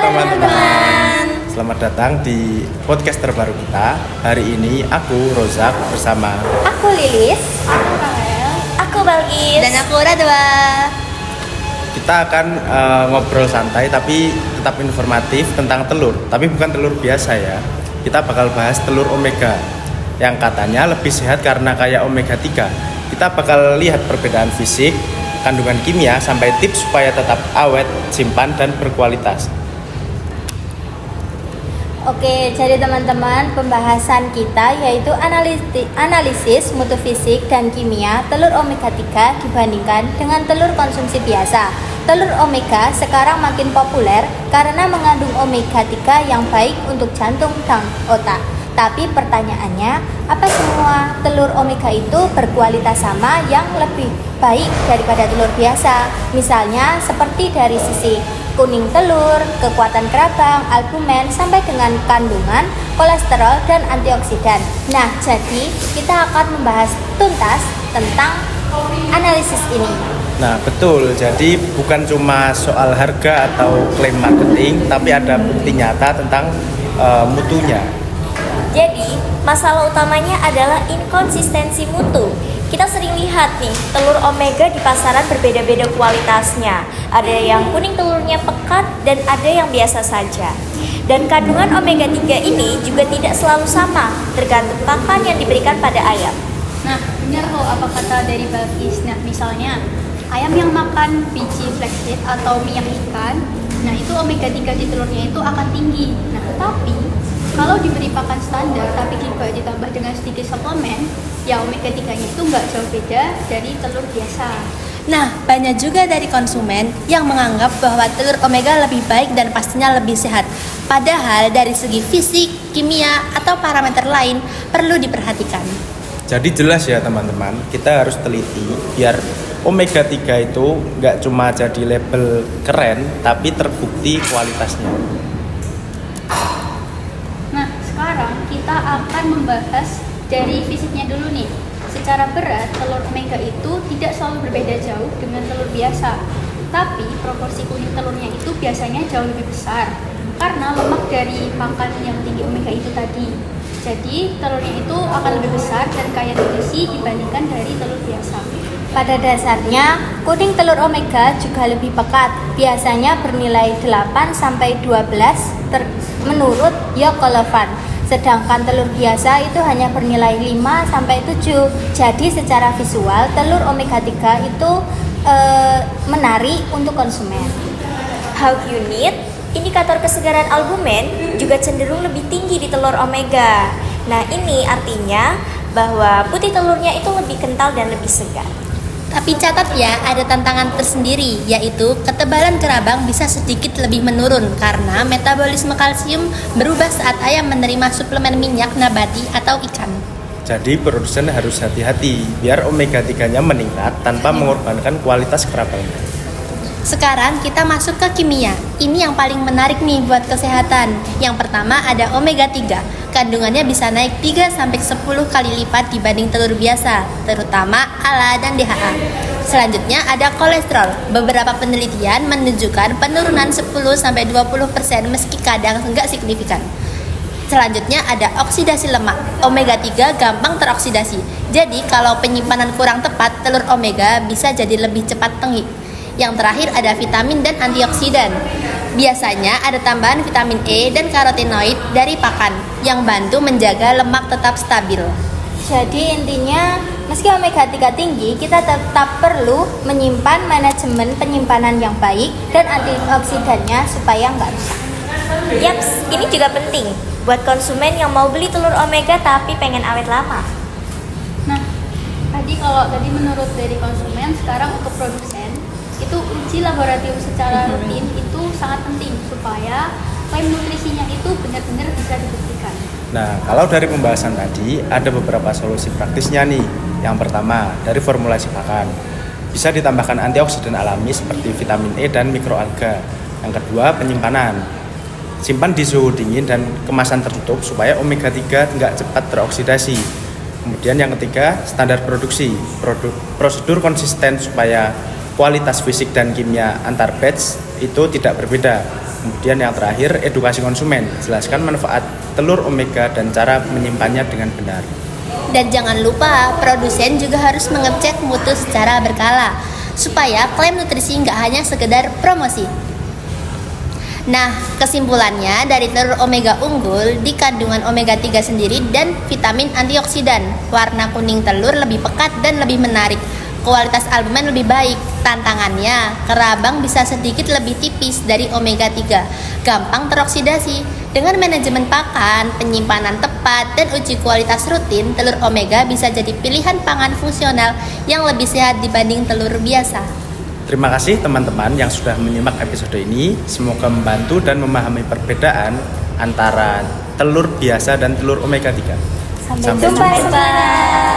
teman-teman. Selamat datang di podcast terbaru kita. Hari ini aku Rozak bersama Aku Lilis, Aku Kael, aku Balkis, dan aku Radwa. kita akan ngobrol santai tapi tetap informatif tentang telur. Tapi bukan telur biasa ya. Kita bakal bahas telur omega yang katanya lebih sehat karena kaya omega 3. Kita bakal lihat perbedaan fisik, kandungan kimia, sampai tips supaya tetap awet, simpan, dan berkualitas. Oke, jadi teman-teman, pembahasan kita yaitu analisis mutu fisik dan kimia telur omega 3 dibandingkan dengan telur konsumsi biasa. Telur omega sekarang makin populer karena mengandung omega 3 yang baik untuk jantung dan otak. Tapi pertanyaannya, apa semua telur omega itu berkualitas sama yang lebih baik daripada telur biasa? Misalnya seperti dari sisi kuning telur, kekuatan kerabang, albumen, sampai dengan kandungan kolesterol dan antioksidan. Nah, jadi kita akan membahas tuntas tentang analisis ini. Nah betul, jadi bukan cuma soal harga atau klaim marketing, tapi ada bukti nyata tentang mutunya. Jadi, masalah utamanya adalah inkonsistensi mutu. Kita sering lihat nih, telur omega di pasaran berbeda-beda kualitasnya. Ada yang kuning telurnya pekat dan ada yang biasa saja. Dan kandungan omega 3 ini juga tidak selalu sama, tergantung pakan yang diberikan pada ayam. Nah, benar kok apa kata dari Balkis. Nah, misalnya ayam yang makan biji flaxseed atau minyak ikan, nah itu omega 3 di telurnya itu akan tinggi. Nah, tetapi kalau diberi pakan standar tapi juga ditambah dengan sedikit suplemen, ya omega 3-nya itu nggak jauh beda dari telur biasa. Nah, banyak juga dari konsumen yang menganggap bahwa telur omega lebih baik dan pastinya lebih sehat. Padahal dari segi fisik, kimia, atau parameter lain perlu diperhatikan. Jadi jelas ya teman-teman, kita harus teliti biar omega 3 itu nggak cuma jadi label keren, tapi terbukti kualitasnya. Nah, sekarang kita akan membahas dari fisiknya dulu nih. Secara berat, telur omega itu tidak selalu berbeda jauh dengan telur biasa. Tapi proporsi kuning telurnya itu biasanya jauh lebih besar karena lemak dari pakan yang tinggi omega itu tadi. Jadi, telurnya itu akan lebih besar dan kaya nutrisi dibandingkan dari telur biasa. Pada dasarnya, kuning telur omega juga lebih pekat, biasanya bernilai 8-12 menurut Yokolevan. Sedangkan telur biasa itu hanya bernilai 5-7. Jadi secara visual, telur omega 3 itu menarik untuk konsumen. How unit, indikator kesegaran albumen juga cenderung lebih tinggi di telur omega. Nah, ini artinya bahwa putih telurnya itu lebih kental dan lebih segar. Tapi catat ya, ada tantangan tersendiri, yaitu ketebalan kerabang bisa sedikit lebih menurun karena metabolisme kalsium berubah saat ayam menerima suplemen minyak nabati atau ikan. Jadi produsen harus hati-hati biar omega 3-nya meningkat tanpa mengorbankan kualitas kerabangnya. Sekarang kita masuk ke kimia. Ini yang paling menarik nih buat kesehatan. Yang pertama ada omega 3. Kandungannya bisa naik 3-10 kali lipat dibanding telur biasa, terutama ALA dan DHA. Selanjutnya ada kolesterol. Beberapa penelitian menunjukkan penurunan 10-20% meski kadang enggak signifikan. Selanjutnya ada oksidasi lemak. Omega 3 gampang teroksidasi. Jadi kalau penyimpanan kurang tepat, telur omega bisa jadi lebih cepat tengik. Yang terakhir ada vitamin dan antioksidan. Biasanya ada tambahan vitamin E dan karotenoid dari pakan yang bantu menjaga lemak tetap stabil. Jadi intinya, meski omega 3 tinggi, kita tetap perlu menyimpan manajemen penyimpanan yang baik dan antioksidannya supaya nggak rusak. Yaps, ini juga penting buat konsumen yang mau beli telur omega tapi pengen awet lama. Nah, kalau tadi menurut dari konsumen, sekarang untuk produsen itu uji laboratorium secara rutin itu sangat penting supaya klaim nutrisinya itu benar-benar bisa dibuktikan. Nah, kalau dari pembahasan tadi ada beberapa solusi praktisnya nih. Yang pertama, dari formulasi pakan. Bisa ditambahkan antioksidan alami seperti vitamin E dan mikroalga. Yang kedua, penyimpanan. Simpan di suhu dingin dan kemasan tertutup supaya omega 3 nggak cepat teroksidasi. Kemudian yang ketiga, standar produksi. Prosedur konsisten supaya kualitas fisik dan kimia antar batch itu tidak berbeda. Kemudian yang terakhir, edukasi konsumen. Jelaskan manfaat telur omega dan cara menyimpannya dengan benar. Dan jangan lupa, produsen juga harus mengecek mutu secara berkala supaya klaim nutrisi nggak hanya sekedar promosi. Nah, kesimpulannya dari telur omega unggul di kandungan omega 3 sendiri dan vitamin antioksidan. Warna kuning telur lebih pekat dan lebih menarik. Kualitas albumen lebih baik. Tantangannya, kerabang bisa sedikit lebih tipis dari omega 3. Gampang teroksidasi. Dengan manajemen pakan, penyimpanan tepat, dan uji kualitas rutin, telur omega bisa jadi pilihan pangan fungsional yang lebih sehat dibanding telur biasa. Terima kasih teman-teman yang sudah menyimak episode ini. Semoga membantu dan memahami perbedaan antara telur biasa dan telur omega 3. Sampai jumpa.